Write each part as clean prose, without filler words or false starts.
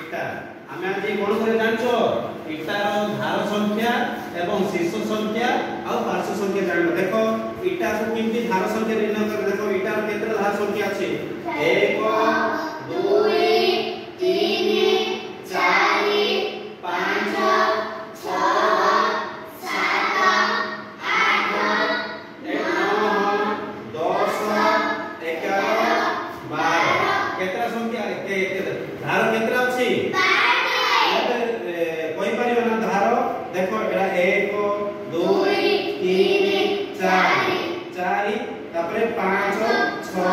इटा आमे आज कोन करे जानछो इटार धार संख्या एवं शीर्ष संख्या और पार्श्व संख्या जानबो देखो इटा को किंती धार संख्या निर्णय कर देखो इटार केते धार संख्या अछि 1 2 3 4 5 6 7 8 9 10 11 12 केतरा संख्या धार केतरा अछि कोई परियो ना धार देखो एरा 1 2 3 4 4 तापरे 5 6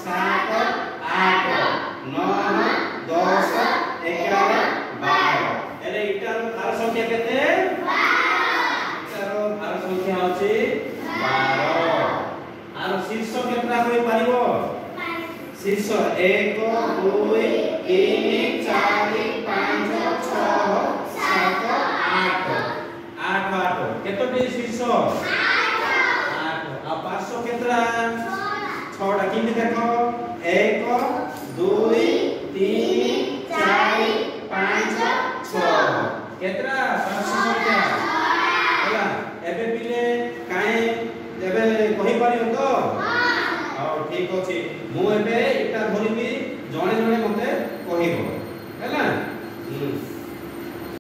7 8 9 10 11 12 एरे इटार धार संख्या केते 12 इटार धार संख्या अछि 12 आर शीर्ष केतरा होई परिबो शीर्ष 1 2 3 4 5 6 7 8 8 8 केतोटी शीर्ष 8 आ पार्श्व केतरा 6 टा किंती देखो 1 2 3 4 5 6 केतरा पार्श्व संख्या होला एबे पिले काहे एबे कहि पारियो तो हां ठीक अछि मु एबे इटा धरिबी जणे जणे मते कहिबो